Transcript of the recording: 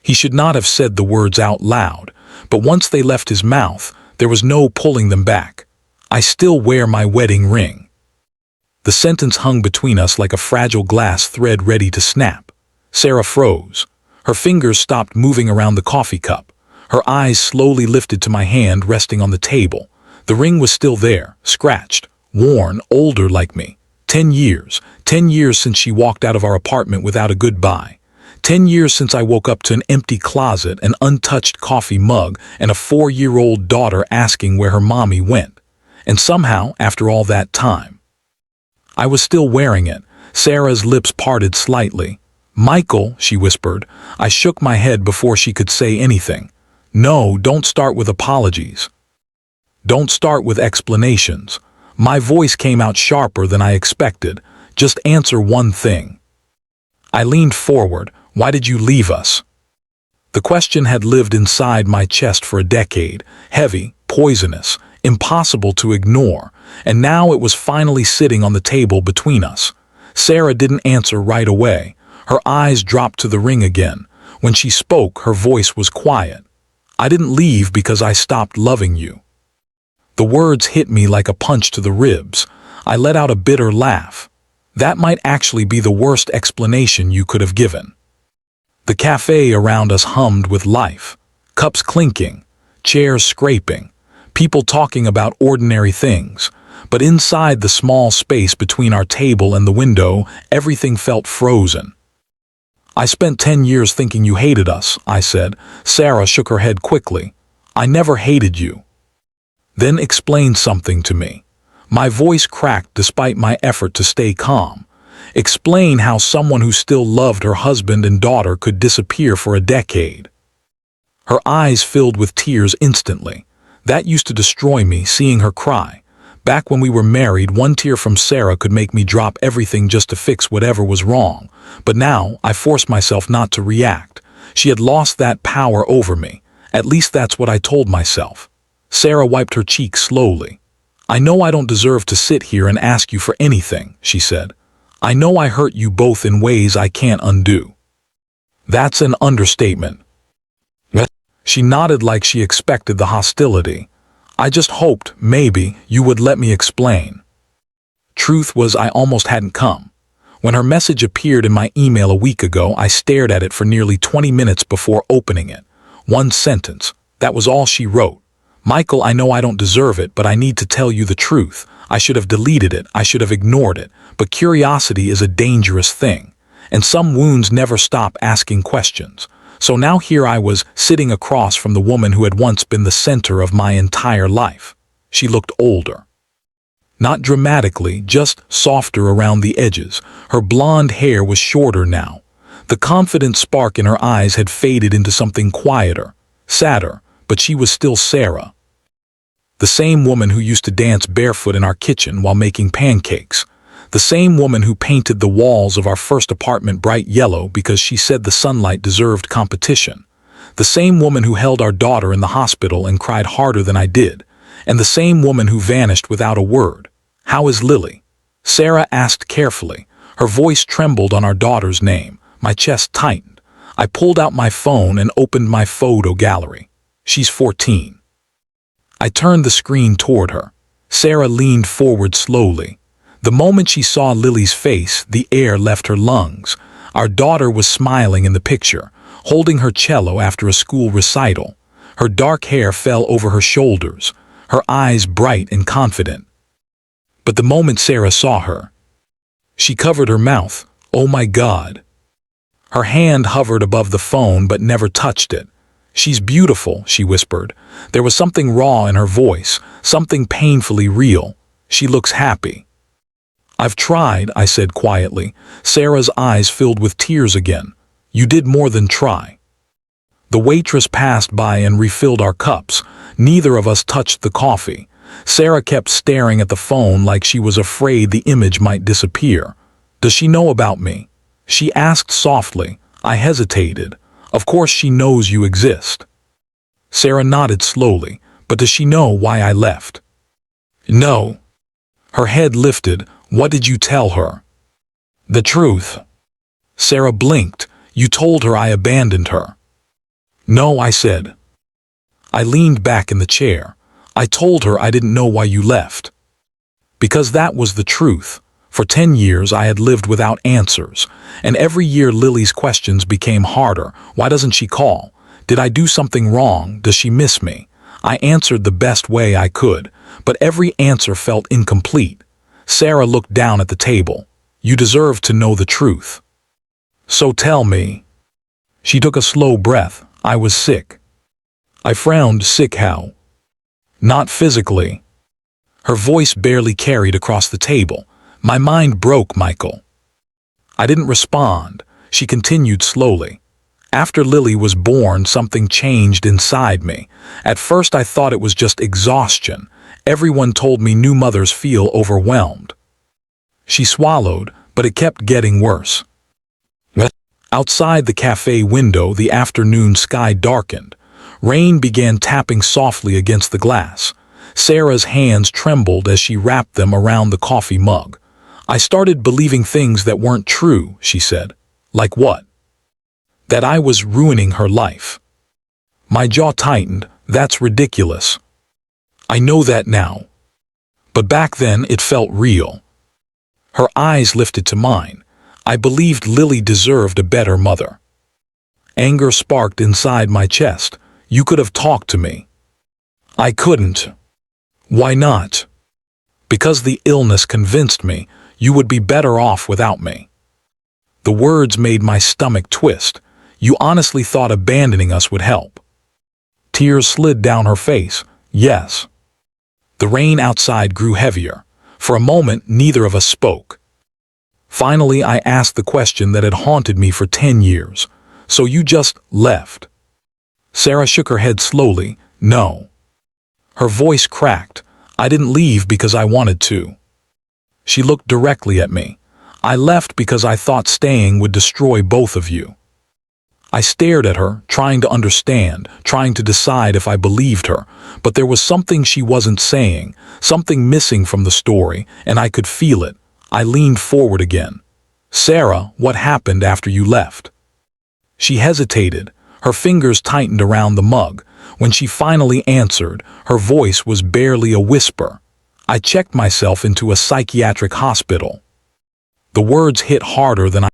He should not have said the words out loud, but once they left his mouth, there was no pulling them back. I still wear my wedding ring. The sentence hung between us like a fragile glass thread ready to snap. Sarah froze. Her fingers stopped moving around the coffee cup. Her eyes slowly lifted to my hand resting on the table. The ring was still there, scratched, worn, older like me. 10 years. 10 years since she walked out of our apartment without a goodbye. 10 years since I woke up to an empty closet, an untouched coffee mug, and a 4-year-old daughter asking where her mommy went. And somehow, after all that time, I was still wearing it. Sarah's lips parted slightly. "Michael," she whispered. I shook my head before she could say anything. "No, don't start with apologies. Don't start with explanations." My voice came out sharper than I expected. "Just answer one thing." I leaned forward. "Why did you leave us?" The question had lived inside my chest for a decade, heavy, poisonous, impossible to ignore, and now it was finally sitting on the table between us. Sarah didn't answer right away. Her eyes dropped to the ring again. When she spoke, her voice was quiet. "I didn't leave because I stopped loving you." The words hit me like a punch to the ribs. I let out a bitter laugh. That might actually be the worst explanation you could have given. The cafe around us hummed with life. Cups clinking, chairs scraping, people talking about ordinary things. But inside the small space between our table and the window, everything felt frozen. "I spent 10 years thinking you hated us," I said. Sarah shook her head quickly. "I never hated you." "Then explain something to me." My voice cracked despite my effort to stay calm. "Explain how someone who still loved her husband and daughter could disappear for a decade." Her eyes filled with tears instantly. That used to destroy me, seeing her cry. Back when we were married, one tear from Sarah could make me drop everything just to fix whatever was wrong. But now, I forced myself not to react. She had lost that power over me. At least that's what I told myself. Sarah wiped her cheek slowly. "I know I don't deserve to sit here and ask you for anything," she said. "I know I hurt you both in ways I can't undo." "That's an understatement." She nodded like she expected the hostility. "I just hoped, maybe, you would let me explain." Truth was, I almost hadn't come. When her message appeared in my email a week ago, I stared at it for nearly 20 minutes before opening it. One sentence. That was all she wrote. "Michael, I know I don't deserve it, but I need to tell you the truth. I should have deleted it, I should have ignored it, but curiosity is a dangerous thing. And some wounds never stop asking questions. So now here I was, sitting across from the woman who had once been the center of my entire life. She looked older. Not dramatically, just softer around the edges. Her blonde hair was shorter now. The confident spark in her eyes had faded into something quieter, sadder, but she was still Sarah. The same woman who used to dance barefoot in our kitchen while making pancakes. The same woman who painted the walls of our first apartment bright yellow because she said the sunlight deserved competition. The same woman who held our daughter in the hospital and cried harder than I did. And the same woman who vanished without a word. "How is Lily?" Sarah asked carefully. Her voice trembled on our daughter's name. My chest tightened. I pulled out my phone and opened my photo gallery. "She's 14. I turned the screen toward her. Sarah leaned forward slowly. The moment she saw Lily's face, the air left her lungs. Our daughter was smiling in the picture, holding her cello after a school recital. Her dark hair fell over her shoulders, her eyes bright and confident. But the moment Sarah saw her, she covered her mouth. "Oh my God." Her hand hovered above the phone but never touched it. "She's beautiful," she whispered. There was something raw in her voice, something painfully real. "She looks happy." "I've tried," I said quietly. Sarah's eyes filled with tears again. "You did more than try." The waitress passed by and refilled our cups. Neither of us touched the coffee. Sarah kept staring at the phone like she was afraid the image might disappear. "Does she know about me?" she asked softly. I hesitated. "Of course she knows you exist." Sarah nodded slowly. "But does she know why I left?" "No." Her head lifted. "What did you tell her?" "The truth." Sarah blinked. "You told her I abandoned her." No, I said. I leaned back in the chair. I told her I didn't know why you left. Because that was the truth. For 10 years I had lived without answers, and every year Lily's questions became harder. Why doesn't she call? Did I do something wrong? Does she miss me? I answered the best way I could, but every answer felt incomplete. Sarah looked down at the table. You deserve to know the truth. So tell me. She took a slow breath. I was sick. I frowned. Sick how? Not physically. Her voice barely carried across the table. My mind broke, Michael. I didn't respond. She continued slowly. After Lily was born, something changed inside me. At first I thought it was just exhaustion. Everyone told me new mothers feel overwhelmed. She swallowed, but it kept getting worse. Outside the cafe window, the afternoon sky darkened. Rain began tapping softly against the glass. Sarah's hands trembled as she wrapped them around the coffee mug. I started believing things that weren't true, she said. Like what? That I was ruining her life. My jaw tightened. That's ridiculous. I know that now. But back then it felt real. Her eyes lifted to mine. I believed Lily deserved a better mother. Anger sparked inside my chest. You could have talked to me. I couldn't. Why not? Because the illness convinced me you would be better off without me. The words made my stomach twist. You honestly thought abandoning us would help. Tears slid down her face. Yes. The rain outside grew heavier. For a moment, neither of us spoke. Finally, I asked the question that had haunted me for 10 years. So you just left? Sarah shook her head slowly. No. Her voice cracked. I didn't leave because I wanted to. She looked directly at me. I left because I thought staying would destroy both of you. I stared at her, trying to understand, trying to decide if I believed her, but there was something she wasn't saying, something missing from the story, and I could feel it. I leaned forward again. Sarah, what happened after you left? She hesitated. Her fingers tightened around the mug. When she finally answered, her voice was barely a whisper. I checked myself into a psychiatric hospital. The words hit harder than I